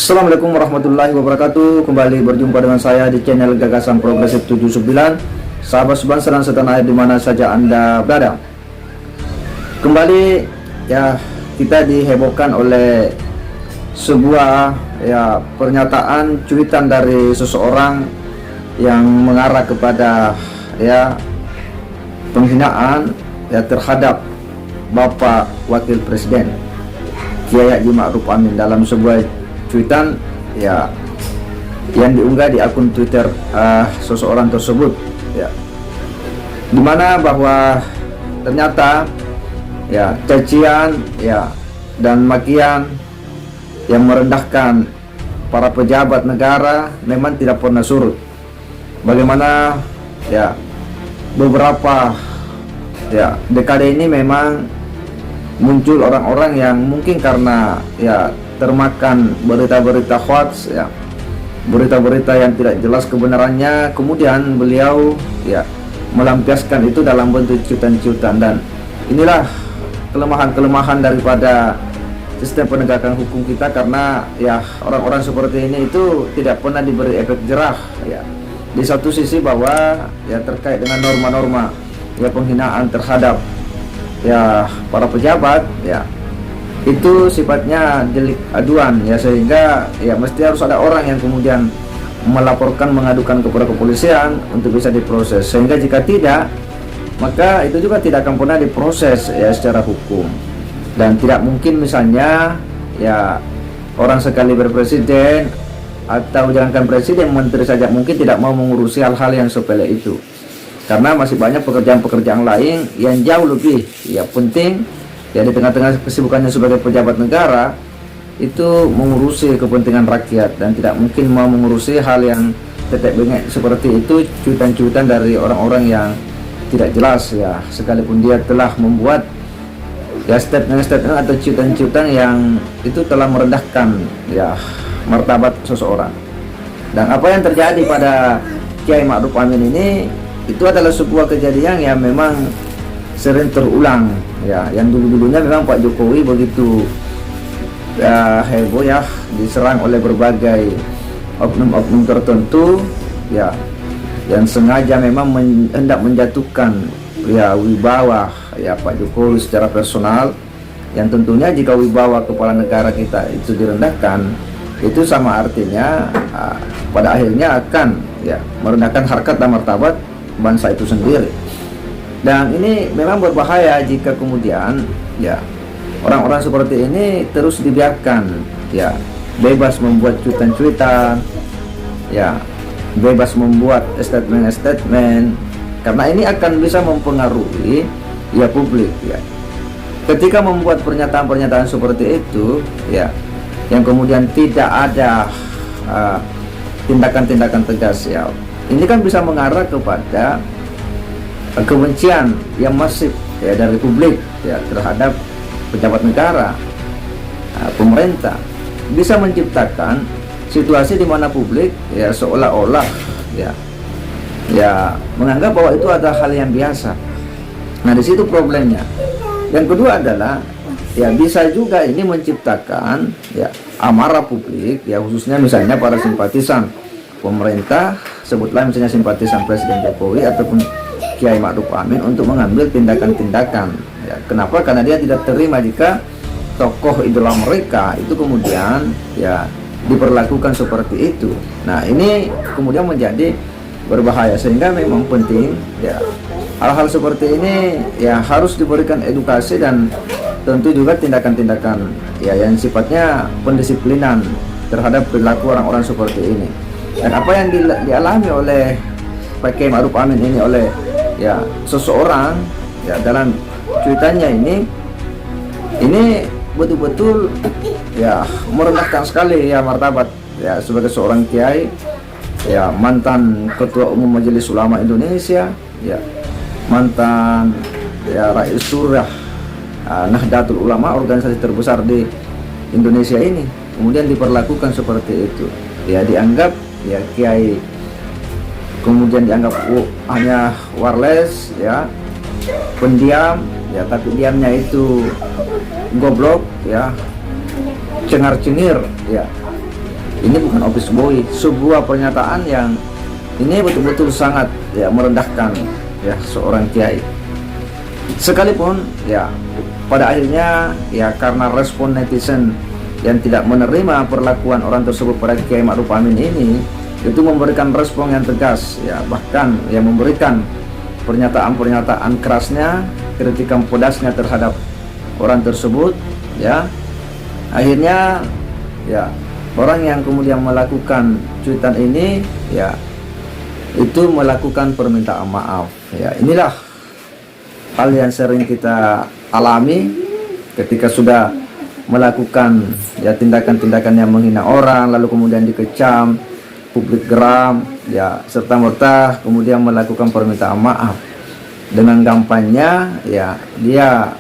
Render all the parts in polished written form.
Assalamualaikum warahmatullahi wabarakatuh. Kembali berjumpa dengan saya di channel Gagasan Progresif 79. Sahabat sebangsa dan setanah air dimana saja Anda berada, kembali ya kita dihebohkan oleh sebuah pernyataan cuitan dari seseorang yang mengarah kepada penghinaan terhadap Bapak Wakil Presiden Kiai Haji Ma'ruf Amin dalam sebuah cuitan yang diunggah di akun Twitter seseorang tersebut, dimana bahwa ternyata cacian dan makian yang merendahkan para pejabat negara memang tidak pernah surut. Bagaimana beberapa dekade ini memang muncul orang-orang yang mungkin karena termakan berita-berita hoax, berita-berita yang tidak jelas kebenarannya, kemudian beliau melampiaskan itu dalam bentuk cuitan-cuitan. Dan inilah kelemahan-kelemahan daripada sistem penegakan hukum kita, karena orang-orang seperti ini itu tidak pernah diberi efek jerah di satu sisi bahwa terkait dengan norma-norma penghinaan terhadap para pejabat itu sifatnya delik aduan, sehingga mesti harus ada orang yang kemudian melaporkan, mengadukan kepada kepolisian untuk bisa diproses. Sehingga jika tidak, maka itu juga tidak akan pernah diproses secara hukum. Dan tidak mungkin misalnya orang sekali berpresiden atau jangankan presiden, menteri saja mungkin tidak mau mengurusi hal-hal yang sepele itu, karena masih banyak pekerjaan-pekerjaan lain yang jauh lebih penting di tengah-tengah kesibukannya sebagai pejabat negara, itu mengurusi kepentingan rakyat, dan tidak mungkin mau mengurusi hal yang tetek bengek seperti itu, cuitan-cuitan dari orang-orang yang tidak jelas sekalipun dia telah membuat statement-statement atau cuitan-cuitan yang itu telah merendahkan martabat seseorang. Dan apa yang terjadi pada Kiai Ma'ruf Amin ini itu adalah sebuah kejadian yang memang sering terulang, yang dulu-dulunya memang Pak Jokowi begitu heboh diserang oleh berbagai oknum-oknum tertentu yang sengaja memang hendak menjatuhkan wibawa Pak Jokowi secara personal, yang tentunya jika wibawa kepala negara kita itu direndahkan, itu sama artinya pada akhirnya akan merendahkan harkat dan martabat bangsa itu sendiri. Dan ini memang berbahaya jika kemudian orang-orang seperti ini terus dibiarkan bebas membuat cuitan-cuitan, bebas membuat statement-statement, karena ini akan bisa mempengaruhi publik ketika membuat pernyataan-pernyataan seperti itu yang kemudian tidak ada tindakan-tindakan tegas. Ini kan bisa mengarah kepada kebencian yang masif dari publik terhadap pejabat negara, pemerintah. Bisa menciptakan situasi di mana publik seolah-olah menganggap bahwa itu adalah hal yang biasa. Nah, di situ problemnya. Yang kedua adalah bisa juga ini menciptakan amarah publik, khususnya misalnya para simpatisan pemerintah, sebutlah misalnya simpatisan Presiden Jokowi ataupun Kiai Ma'ruf Amin, untuk mengambil tindakan-tindakan. Kenapa? Karena dia tidak terima jika tokoh idola mereka itu kemudian diperlakukan seperti itu. Nah, ini kemudian menjadi berbahaya, sehingga memang penting hal-hal seperti ini harus diberikan edukasi dan tentu juga tindakan-tindakan yang sifatnya pendisiplinan terhadap perilaku orang-orang seperti ini. Dan apa yang dialami oleh Pak Kiai Ma'ruf Amin ini oleh seseorang dalam cuitannya ini betul-betul merendahkan sekali martabat sebagai seorang kiai, mantan Ketua Umum Majelis Ulama Indonesia, mantan Rais Surah Nahdlatul Ulama, organisasi terbesar di Indonesia ini, kemudian diperlakukan seperti itu. Dianggap kiai, kemudian dianggap hanya warles, pendiam, tapi diamnya itu goblok, cengar-cengir, ini bukan office boy, sebuah pernyataan yang ini betul-betul sangat ya merendahkan ya seorang kiai. Sekalipun ya pada akhirnya ya karena respon netizen yang tidak menerima perlakuan orang tersebut pada Kiai Ma'ruf Amin ini, itu memberikan respon yang tegas ya, bahkan yang memberikan pernyataan-pernyataan kerasnya, kritikan pedasnya terhadap orang tersebut ya. Akhirnya ya orang yang kemudian melakukan cuitan ini ya itu melakukan permintaan maaf ya. Inilah hal yang sering kita alami ketika sudah melakukan ya tindakan-tindakan yang menghina orang, lalu kemudian dikecam, publik geram ya, serta merta kemudian melakukan permintaan maaf. Dengan gampangnya ya dia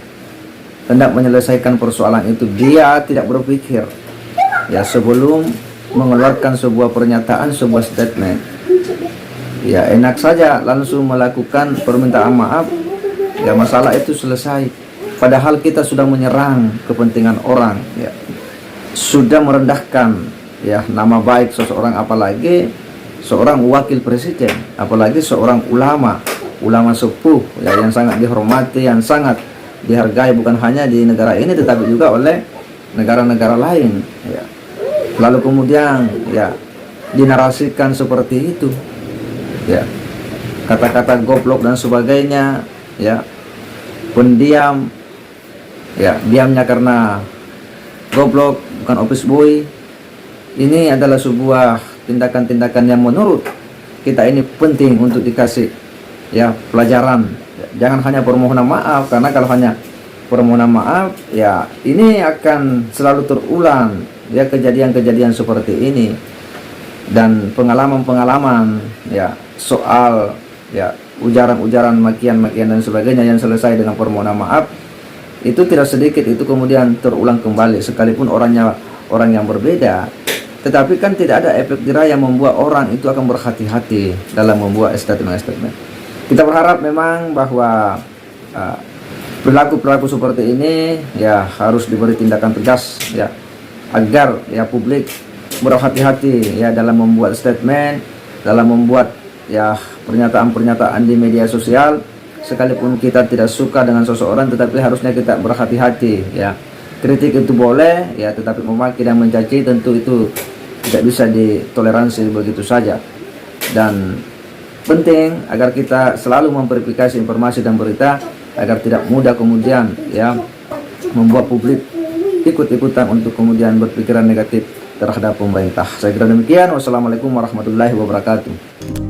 hendak menyelesaikan persoalan itu, dia tidak berpikir ya sebelum mengeluarkan sebuah pernyataan, sebuah statement ya, enak saja langsung melakukan permintaan maaf ya, masalah itu selesai. Padahal kita sudah menyerang kepentingan orang ya, sudah merendahkan ya nama baik seseorang, apalagi seorang wakil presiden, apalagi seorang ulama sepuh ya, yang sangat dihormati, yang sangat dihargai bukan hanya di negara ini tetapi juga oleh negara-negara lain ya. Lalu kemudian ya dinarasikan seperti itu ya, kata-kata goblok dan sebagainya ya, pendiam ya, diamnya karena goblok bukan office boy. Ini adalah sebuah tindakan-tindakan yang menurut kita ini penting untuk dikasih ya pelajaran. Jangan hanya permohonan maaf, karena kalau hanya permohonan maaf ya ini akan selalu terulang ya kejadian-kejadian seperti ini. Dan pengalaman-pengalaman ya soal ya ujaran-ujaran, makian-makian dan sebagainya yang selesai dengan permohonan maaf itu tidak sedikit, itu kemudian terulang kembali sekalipun orangnya orang yang berbeda. Tetapi kan tidak ada efek jerah yang membuat orang itu akan berhati-hati dalam membuat statement-statement. Kita berharap memang bahwa perilaku-perilaku seperti ini ya harus diberi tindakan tegas ya, agar ya publik berhati-hati ya dalam membuat statement, dalam membuat ya pernyataan-pernyataan di media sosial. Sekalipun kita tidak suka dengan seseorang, tetapi harusnya kita berhati-hati ya. Kritik itu boleh ya, tetapi memaki dan mencaci tentu itu tidak bisa ditoleransi begitu saja. Dan penting agar kita selalu memverifikasi informasi dan berita agar tidak mudah kemudian ya membuat publik ikut-ikutan untuk kemudian berpikiran negatif terhadap pemerintah. Saya kira demikian. Wassalamualaikum warahmatullahi wabarakatuh.